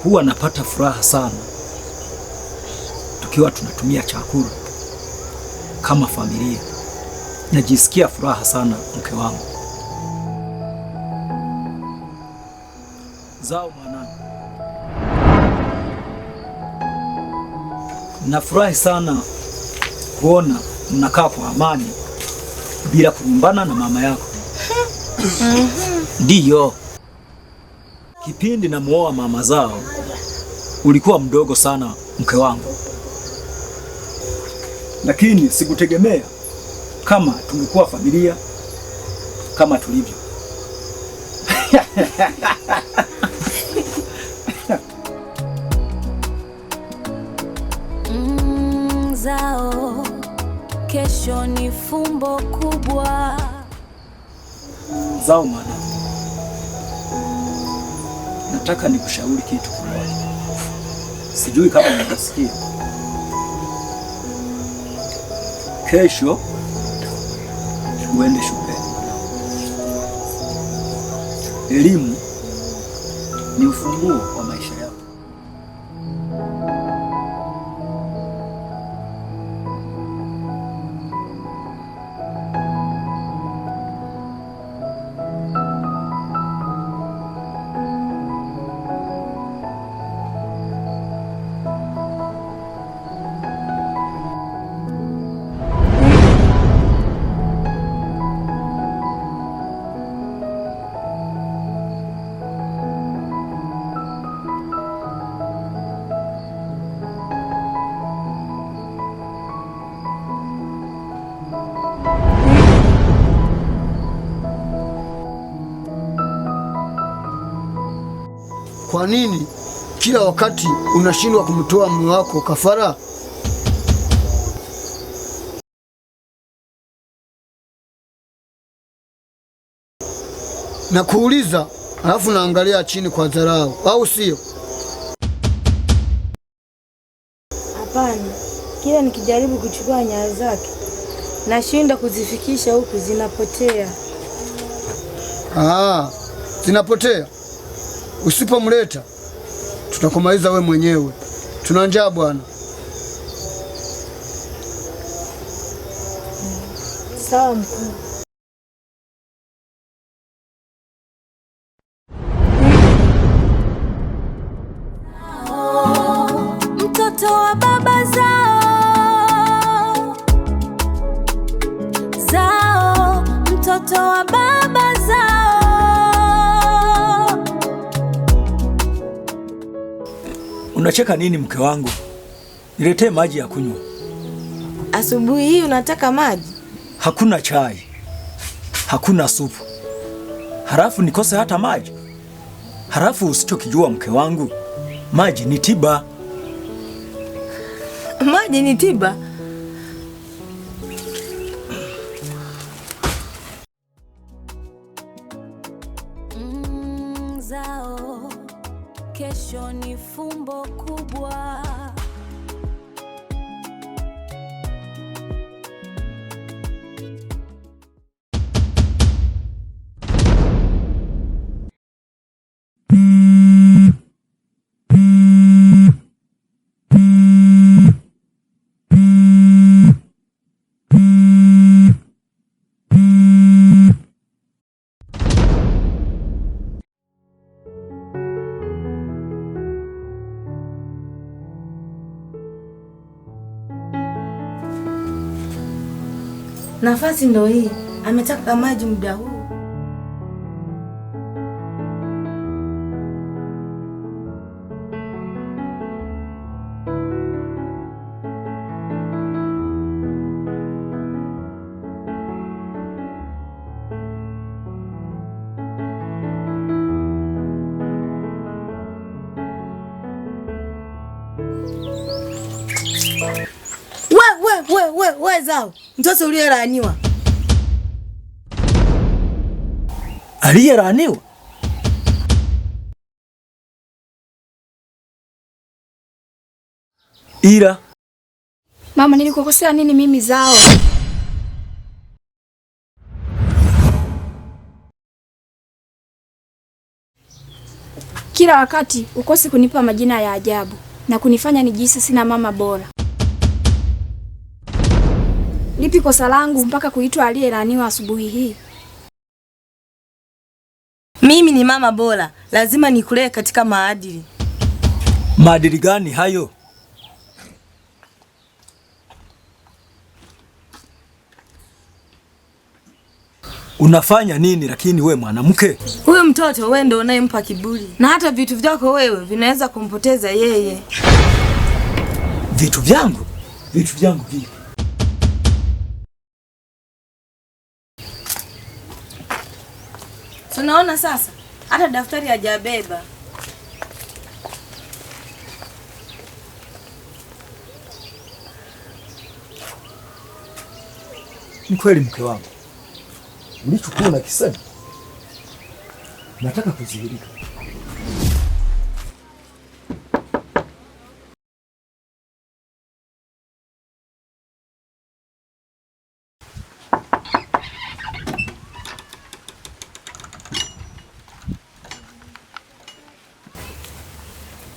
huwa napata furaha sana tukiwa tunatumia chakula kama familia. Najisikia furaha sana mke wangu. Zao mwanangu, nafurahi sana kuona mnakaa kwa amani bila kugombana na mama yako. Ndiyo, kipindi namuoa mama Zao ulikuwa mdogo sana mke wangu, lakini sikutegemea kama tungekuwa familia kama tulivyo. Zao, kesho ni fumbo kubwa. Zao mwana, nataka nikushauri kitu kimoja. Sijui kama unasikia. Kesho uende shule. Elimu ni ufunguo wa maisha yako. Kwa nini kila wakati unashindwa kumtoa mume wako kafara? Na kuuliza alafu naangalia chini kwa dharau, au sio? Hapana, kila nikijaribu kuchukua nyayo zake nashinda kuzifikisha huku, zinapotea. Zinapotea. Usipomleta tutakumaliza we mwenyewe. Tuna njaa bwana. Sawa mkuu. Mtoto wa baba Zao, Zao, mtoto wa baba Zao. Unacheka nini mke wangu? Niletee maji ya kunywa. Asubuhi hii unataka maji? Hakuna chai, hakuna supu, halafu nikose hata maji? Halafu usichokijua mke wangu, maji ni tiba. Maji ni tiba? Zao, kesho ni fumbo kubwa. Nafasi ndo hii, ametaka maji muda huu. We Zao, mtoto uliyelaaniwa. Aliyelaaniwa? Ila mama, nilikukosea nini mimi Zao? Kila wakati ukosi kunipa majina ya ajabu na kunifanya nijihisi sina mama bora. Lipi kosa langu mpaka kuitwa aliyelaaniwa asubuhi hii? Mimi ni mama bora, lazima nikulee katika maadili. Maadili gani hayo? Unafanya nini lakini we mwanamke? Huyu mtoto wewe ndio unayempa kiburi. Na hata vitu vyako wewe vinaweza kumpoteza yeye. Vitu vyangu? Vitu vyangu vipi? Tunaona sasa, hata daftari hajabeba. Ni kweli mke wangu, ulichokuwa na kisema nataka kuzihirika.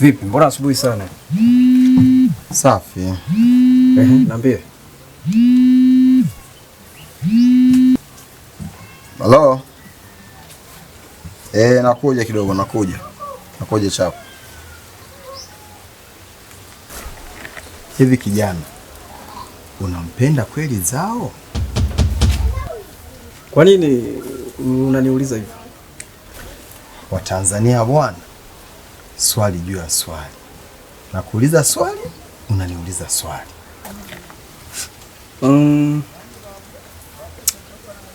Vipi, mbona asubuhi sana? Safi. Niambie. Halo? Nakuja kidogo, nakuja chapo. Hivi kijana, unampenda kweli Zao? Kwa nini unaniuliza hivyo? Watanzania bwana, swali juu ya swali. Nakuuliza swali, unaniuliza swali.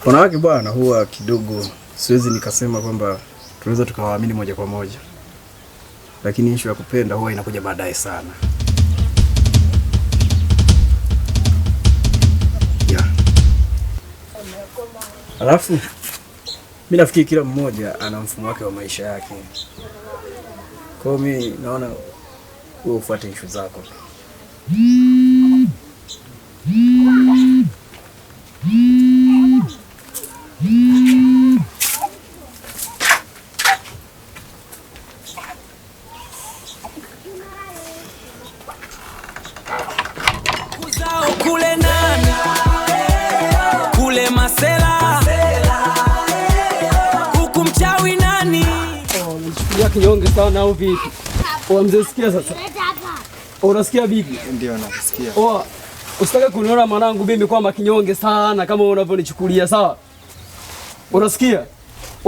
Wanawake bwana huwa kidogo siwezi nikasema kwamba tunaweza tukawaamini moja kwa moja. Lakini issue ya kupenda huwa inakuja baadaye sana. Yeah. Alafu mimi nafikiri kila mmoja ana mfumo wake wa maisha yake. Kwa hiyo mimi naona wewe ufuate issue zako. Kuzao kule nani? Kule Masela. Kuku mchawi nani? Mchukulia kinyonge sana au vipi? Mzee sikia sasa. Unasikia bibi? Ndio nasikia. Usitake kuniona mwanangu mimi kwamba kinyonge sana kama unavyonichukulia, sawa? Unasikia?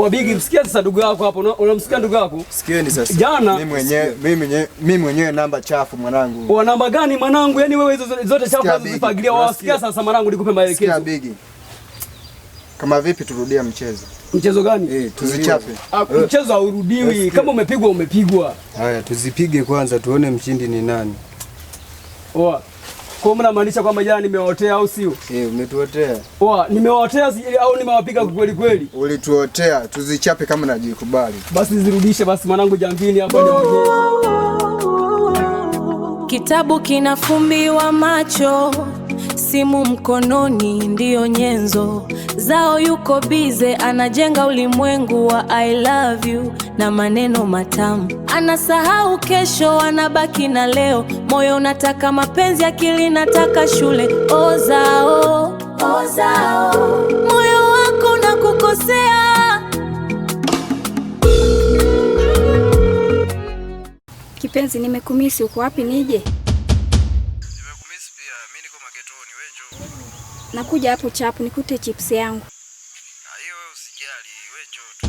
Bigi, msikia sasa ndugu yako hapo. Unamsikia ndugu yako? Sikieni sasa. Jana mimi mwenyewe namba chafu mwanangu. Namba gani mwanangu? Yaani wewe hizo zote chafu unazifagilia. Wasikia sasa mwanangu, nikupe maelekezo. Sikia Bigi. Kama vipi turudia mchezo? Mchezo gani? Tuzichape. Mchezo haurudiwi. Kama umepigwa umepigwa. Haya, tuzipige kwanza tuone mshindi ni nani. Kwa maana maanisha kwamba jana nimewaotea au sio? Umetuotea. Nimewaotea au nimewapiga kweli kweli? Ulituotea, tuzichape kama najikubali. Basi zirudishe basi mwanangu jambini hapa nionyeshe. Kitabu kinafumbiwa macho, simu mkononi ndiyo nyenzo. Zao yuko bize anajenga ulimwengu wa I love you na maneno matamu. Anasahau kesho, anabaki na leo. Moyo unataka mapenzi, akili nataka shule. Zao, moyo wako unakukosea. Kipenzi, nimekumisi, uko wapi nije? Nimekumisi pia, mimi niko magetoni, wewe njoo. Nakuja hapo chapu nikute chips yangu. Hiyo wewe usijali, wewe njoo tu.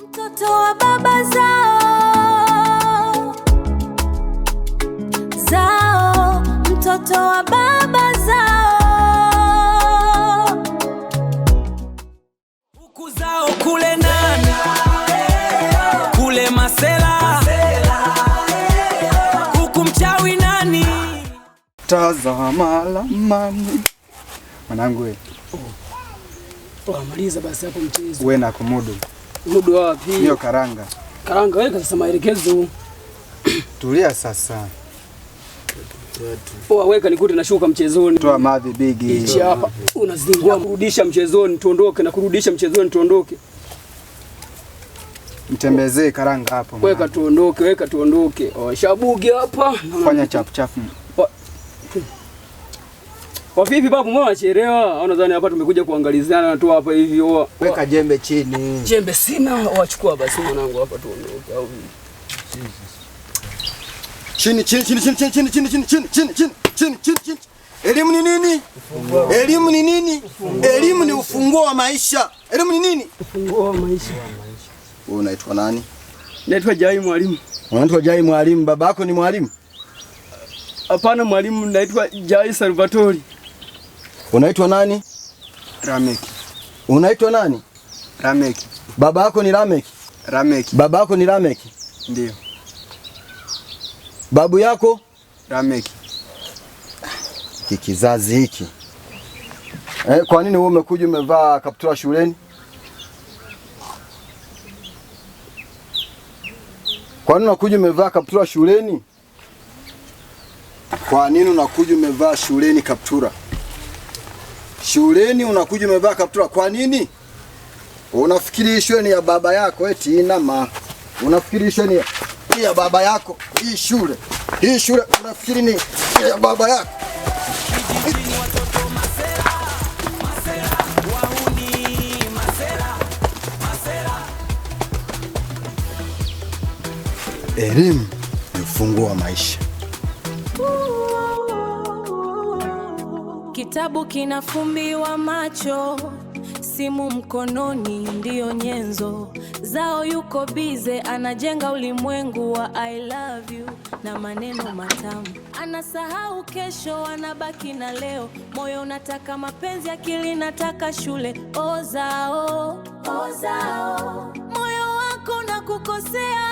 Mtoto wa baba Zao, mtoto wa baba Zao. Huku Zao kule nani? Kule Masela. Kuku mchawi nani? Tazama lamani. Mwanangu wewe. Maliza basi hapo mchezo. Wewe na kumudu. Mudu wapi? Hiyo karanga. Karanga wewe sasa maelekezo. Tulia sasa. Weka nikute nashuka mchezoni. Toa madhi Bigi. Hichi hapa unazingua kurudisha mchezoni tuondoke na kurudisha mchezoni tuondoke. Mtembezee karanga hapo. Weka tuondoke. Shabugi hapa. Fanya chapu. Vipi babu, mbona unachelewa? Au nadhani hapa tumekuja kuangalizana tu hapa hivi. Weka jembe chini. Jembe sina, wachukua basi mwanangu hapa tuondoke au vipi? Chini. Elimu ni nini? Elimu ni ufunguo wa maisha. Elimu ni nini? Ufunguo wa maisha. Wewe unaitwa nani? Naitwa Jai Mwalimu. Unaitwa Jai Mwalimu. Baba yako ni mwalimu? Hapana mwalimu, naitwa Jai Salvatori. Unaitwa nani? Rameki. Unaitwa nani? Rameki. Baba yako ni Rameki? Rameki. Baba yako ni Rameki? Ndio. Babu yako? Rameki. Kizazi hiki. Kwa nini wewe umekuja umevaa kaptura shuleni? Kwa nini unakuja umevaa kaptura shuleni? Kwa nini unakuja umevaa shuleni kaptura? Shuleni unakuja umevaa kaptura kwa nini? Unafikiri hii shule ni ya baba yako eti inama? Unafikiri hii shule ni ya baba yako? Hii shule unafikiri ni ya baba yako? Elimu ni ufunguo wa maisha. Kitabu kinafumbiwa macho, simu mkononi ndiyo nyenzo zao. Yuko bize anajenga ulimwengu wa I love you na maneno matamu. Anasahau kesho, anabaki na leo. Moyo unataka mapenzi, akili nataka shule. Ozao moyo wako na kukosea